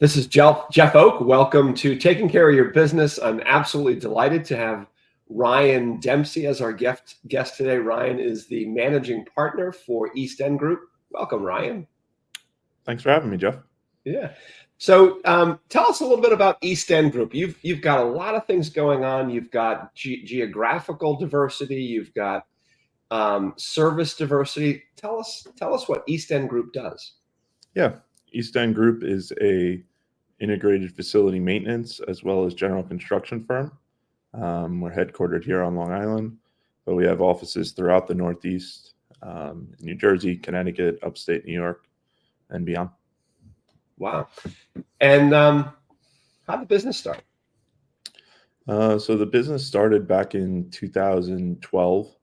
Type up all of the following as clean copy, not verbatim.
This is Jeff Oak. Welcome to Taking Care of Your Business. I'm absolutely delighted to have Ryan Dempsey as our guest today. Ryan is the managing partner for East End Group. Welcome, Ryan. Thanks for having me, Jeff. Yeah. So tell us a little bit about East End Group. You've got a lot of things going on. You've got geographical diversity. You've got service diversity. Tell us what East End Group does. Yeah, East End Group is a integrated facility maintenance as well as general construction firm. We're headquartered here on Long Island, but we have offices throughout the Northeast, New Jersey, Connecticut, upstate New York, and beyond. Wow. And how did the business start? So the business started back in 2012,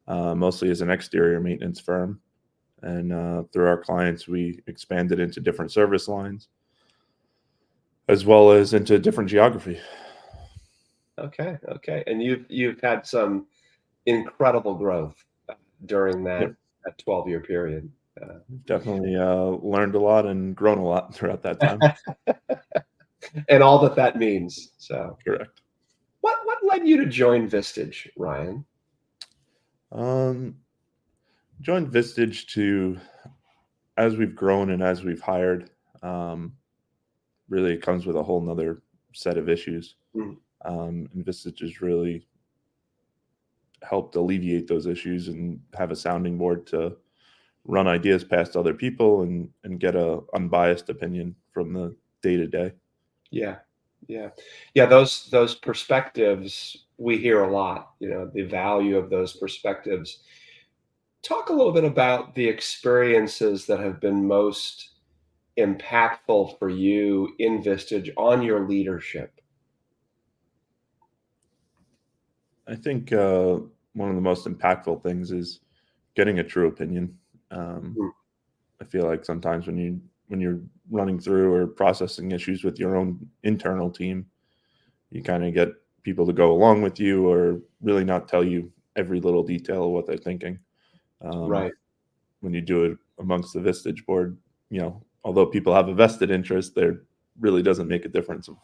mostly as an exterior maintenance firm. And through our clients, we expanded into different service lines, as well as into different geography. Okay. And you've had some incredible growth during that 12-year period. Definitely learned a lot and grown a lot throughout that time. And all that means. So Correct. What led you to join Vistage, Ryan? Joined Vistage as we've grown and as we've hired, really it comes with a whole nother set of issues. And Vistage has really helped alleviate those issues and have a sounding board to run ideas past other people and get a unbiased opinion from the day to day. Yeah. Those perspectives we hear a lot. The value of those perspectives. Talk a little bit about the experiences that have been most impactful for you in Vistage on your leadership. I think one of the most impactful things is getting a true opinion. I feel like sometimes when you're running through or processing issues with your own internal team, you kind of get people to go along with you or really not tell you every little detail of what they're thinking. Right. When you do it amongst the Vistage board, although people have a vested interest, there really doesn't make a difference of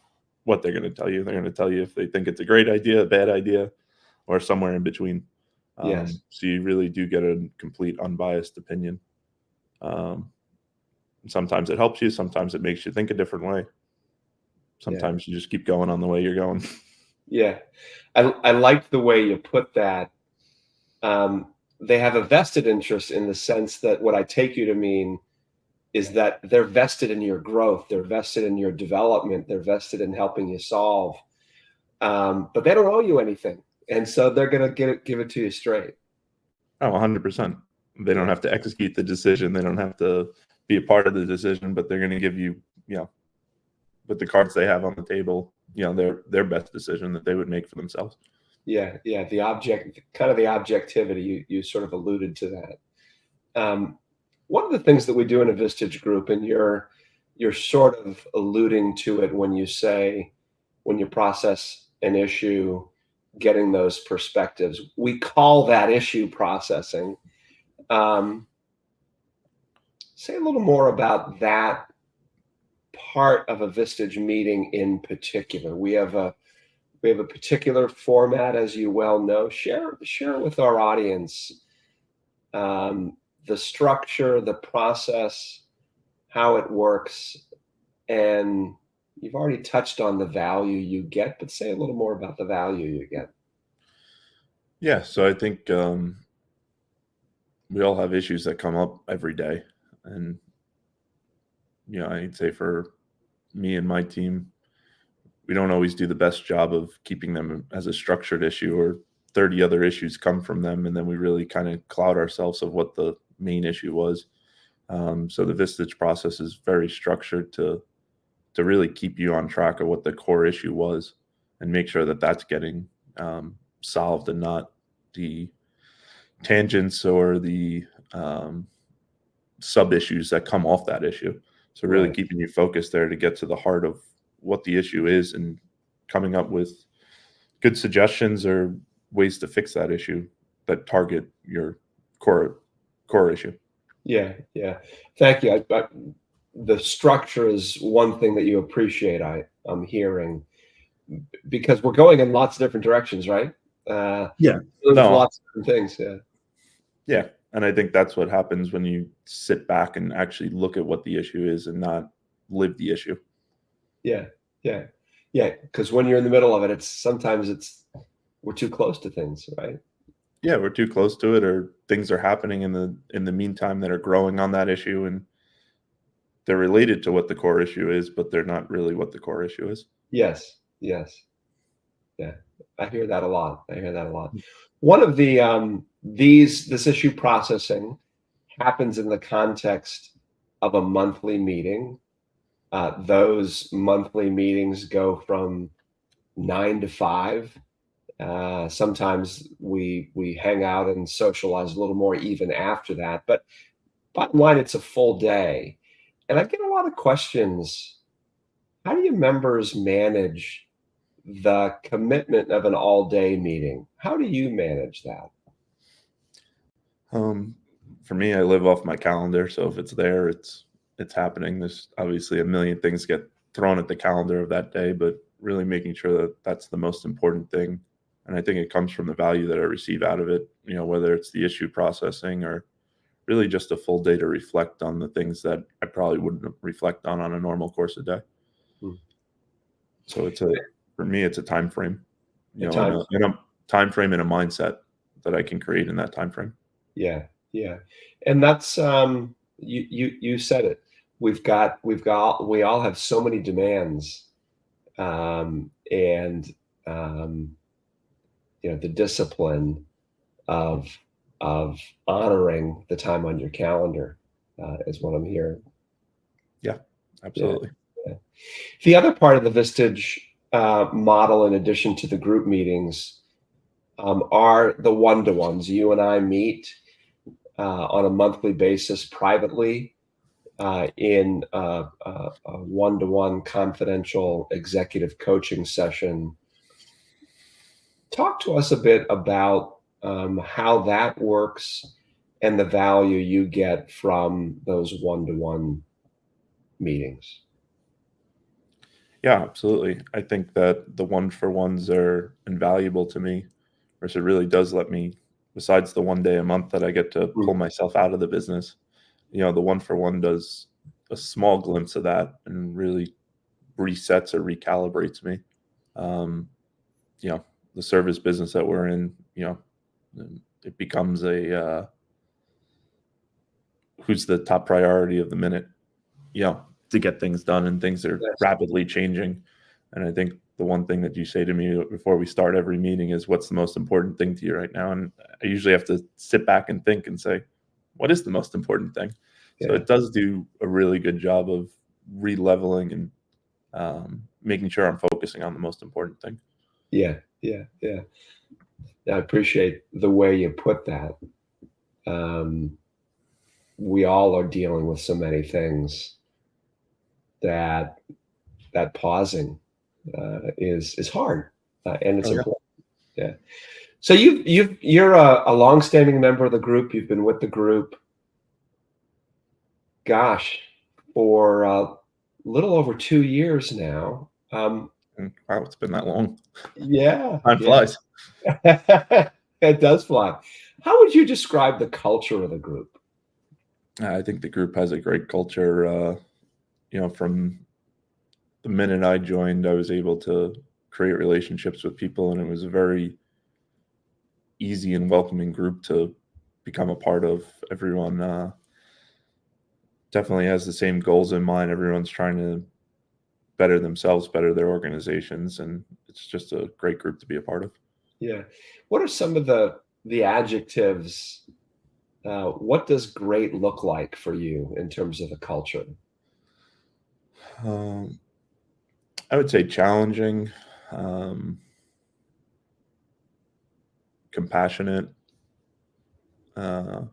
what they're going to tell you. They're going to tell you if they think it's a great idea, a bad idea, or somewhere in between. Yes. So you really do get a complete unbiased opinion. Sometimes it helps you. Sometimes it makes you think a different way. Sometimes you just keep going on the way you're going. Yeah. I like the way you put that. They have a vested interest in the sense that what I take you to mean is that they're vested in your growth. They're vested in your development. They're vested in helping you solve. But they don't owe you anything. And so they're going to give it to you straight. Oh, 100%. They don't have to execute the decision. They don't have to be a part of the decision, but they're going to give you, with the cards they have on the table, their best decision that they would make for themselves. Yeah. The objectivity, you sort of alluded to that. One of the things that we do in a Vistage group, and you're sort of alluding to it when you process an issue, getting those perspectives, we call that issue processing. Say a little more about that part of a Vistage meeting in particular. We have a particular format, as you well know. Share with our audience the structure, the process, how it works, and you've already touched on the value you get, but say a little more about the value you get. Yeah, so I think we all have issues that come up every day. And, I'd say for me and my team, we don't always do the best job of keeping them as a structured issue, or 30 other issues come from them. And then we really kind of cloud ourselves of what the main issue was. So the Vistage process is very structured to really keep you on track of what the core issue was and make sure that that's getting solved and not the tangents or the sub issues that come off that issue. So really keeping you focused there to get to the heart of what the issue is and coming up with good suggestions or ways to fix that issue that target your core issue. Yeah. Thank you. the structure is one thing that you appreciate. I'm hearing, because we're going in lots of different directions, right? Yeah. There's No. lots of different things. Yeah. Yeah. And I think that's what happens when you sit back and actually look at what the issue is and not live the issue. Yeah. Yeah. Yeah. Because when you're in the middle of it, sometimes we're too close to things, right? Yeah, we're too close to it, or things are happening in the meantime that are growing on that issue, and they're related to what the core issue is, but they're not really what the core issue is. Yes. Yes. Yeah. I hear that a lot. One of this issue processing happens in the context of a monthly meeting. Those monthly meetings go from 9 to 5. Sometimes we hang out and socialize a little more even after that. But bottom line, it's a full day. And I get a lot of questions. How do you members manage the commitment of an all-day meeting? How do you manage that? For me, I live off my calendar, so if it's there, it's happening. There's obviously a million things get thrown at the calendar of that day, but really making sure that that's the most important thing. And I think it comes from the value that I receive out of it, whether it's the issue processing or really just a full day to reflect on the things that I probably wouldn't reflect on a normal course of day. Hmm. So for me, it's a time frame, The time. and a time frame and a mindset that I can create in that time frame. Yeah, yeah. And that's you said it. We all have so many demands, and the discipline of honoring the time on your calendar is what I'm hearing. Yeah, absolutely. Yeah. The other part of the Vistage model, in addition to the group meetings, are the one-to-ones. You and I meet on a monthly basis privately in a one-to-one confidential executive coaching session. Talk to us a bit about how that works and the value you get from those one-to-one meetings. Yeah, absolutely. I think that the one-for-ones are invaluable to me, whereas it really does let me, besides the one day a month that I get to pull myself out of the business, the one-for-one does a small glimpse of that and really resets or recalibrates me. Um, the service business that we're in, it becomes who's the top priority of the minute, to get things done, and things are Yes. rapidly changing. And I think the one thing that you say to me before we start every meeting is, what's the most important thing to you right now? And I usually have to sit back and think and say, what is the most important thing? So Yeah. it does do a really good job of re-leveling and making sure I'm focusing on the most important thing. Yeah. Yeah. Yeah. I appreciate the way you put that. We all are dealing with so many things that pausing is hard, and it's Oh, yeah. important. Yeah. So you're a longstanding member of the group. You've been with the group, gosh, for a little over 2 years now. Wow, it's been that long. Yeah, Time yeah. flies. It does fly. How would you describe the culture of the group? I think the group has a great culture. From the minute I joined, I was able to create relationships with people, and it was a very easy and welcoming group to become a part of. Everyone definitely has the same goals in mind. Everyone's trying to better themselves, better their organizations, and it's just a great group to be a part of. Yeah. What are some of the adjectives? What does great look like for you in terms of the culture? Um, I would say challenging, um, compassionate, uh,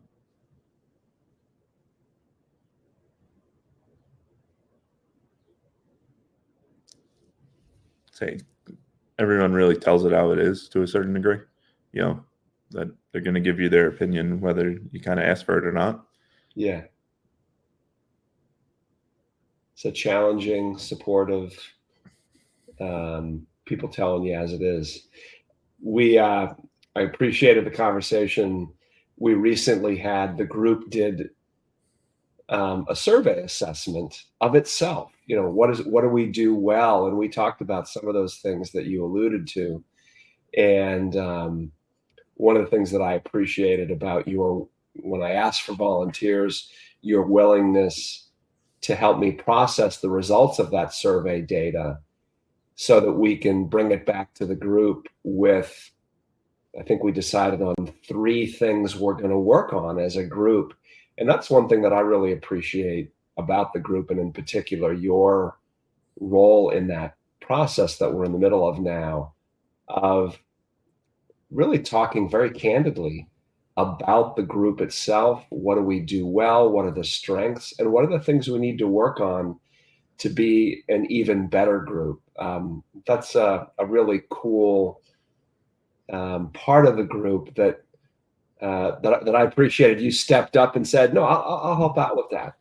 say everyone really tells it how it is to a certain degree, you know, that they're going to give you their opinion, whether you kind of ask for it or not. Yeah. So challenging, supportive, people telling you as it is. I appreciated the conversation. We recently had, the group did a survey assessment of itself. What do we do well? And we talked about some of those things that you alluded to. And one of the things that I appreciated about when I asked for volunteers, your willingness to help me process the results of that survey data so that we can bring it back to the group with, I think we decided on 3 things we're going to work on as a group. And that's one thing that I really appreciate about the group, and in particular, your role in that process that we're in the middle of now, of really talking very candidly about the group itself. What do we do well? What are the strengths? And what are the things we need to work on to be an even better group? That's a really cool part of the group that I appreciated. You stepped up and said, "No, I'll help out with that,"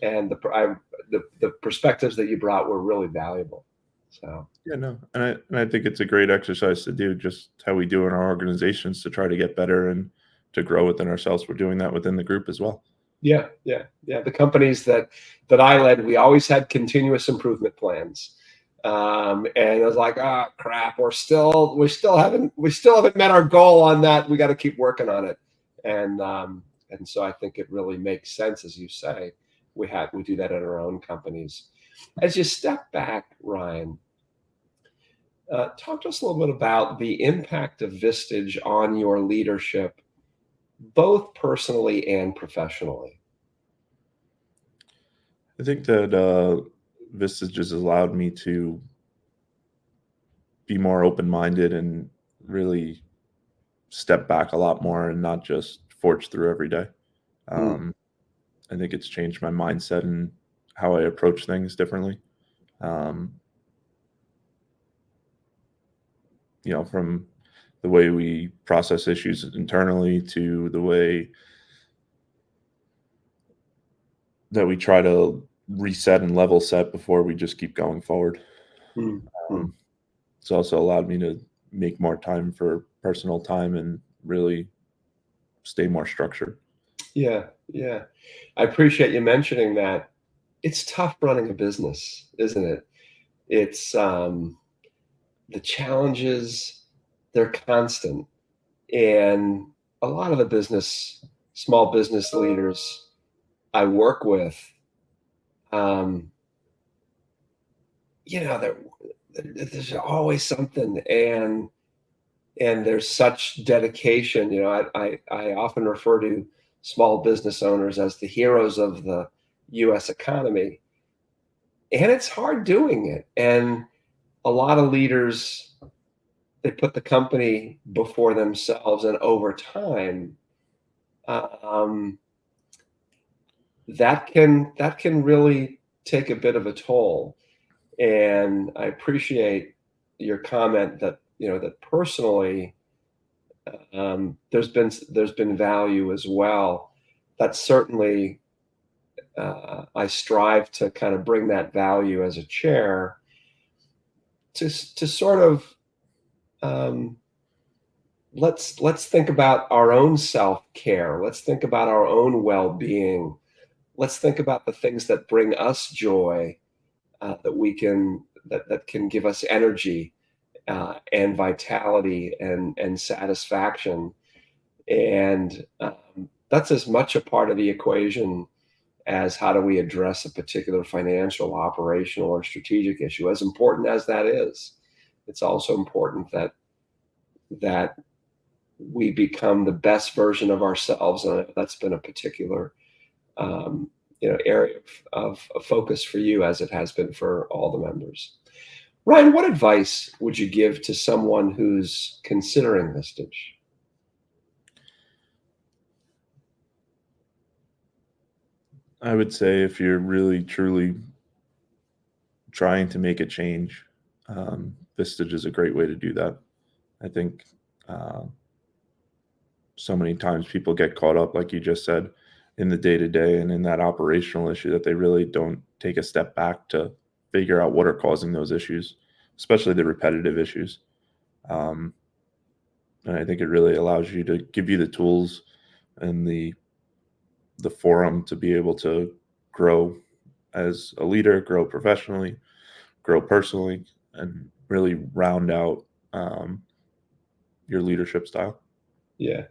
and the perspectives that you brought were really valuable. So Yeah, no, and I think it's a great exercise to do, just how we do in our organizations to try to get better and to grow within ourselves. We're doing that within the group as well. yeah, yeah, yeah. The companies that I led, we always had continuous improvement plans. And I was like, "Ah, crap, we still haven't met our goal on that. We got to keep working on it." And so I think it really makes sense, as you say, we do that at our own companies. As you step back, Ryan, talk to us a little bit about the impact of Vistage on your leadership, both personally and professionally. I think that Vistage has allowed me to be more open-minded and really step back a lot more and not just forge through every day. Mm, I think it's changed my mindset and how I approach things differently. Um, from the way we process issues internally to the way that we try to reset and level set before we just keep going forward. mm, mm. Um, it's also allowed me to make more time for personal time and really stay more structured. Yeah, yeah. I appreciate you mentioning that. It's tough running a business, isn't it? It's the challenges, they're constant. And a lot of the small business leaders I work with, um, there's always something, and there's such dedication. I often refer to small business owners as the heroes of the U.S. economy, and it's hard doing it. And a lot of leaders, they put the company before themselves, and over time, um, that can really take a bit of a toll. And I appreciate your comment that that personally, there's been value as well. That's certainly, I strive to kind of bring that value as a chair to sort of, um, let's think about our own self-care. Let's think about our own well-being. Let's think about the things that bring us joy, that can give us energy, and vitality and satisfaction. And that's as much a part of the equation as how do we address a particular financial, operational, or strategic issue. As important as that is, it's also important that we become the best version of ourselves, and that's been a particular, area of focus for you, as it has been for all the members. Ryan, what advice would you give to someone who's considering Vistage? I would say if you're really truly trying to make a change, Vistage is a great way to do that. I think uh, so many times people get caught up, like you just said, in the day-to-day and in that operational issue, that they really don't take a step back to figure out what are causing those issues, especially the repetitive issues. And I think it really allows you to give you the tools and the forum to be able to grow as a leader, grow professionally, grow personally, and really round out your leadership style. Yeah.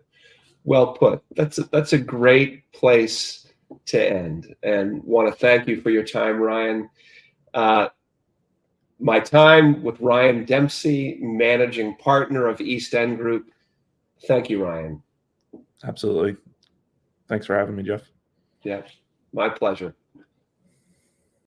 Well put. That's a great place to end, and want to thank you for your time, Ryan. My time with Ryan Dempsey, managing partner of East End Group. Thank you, Ryan. Absolutely. Thanks for having me, Jeff. Yeah, my pleasure.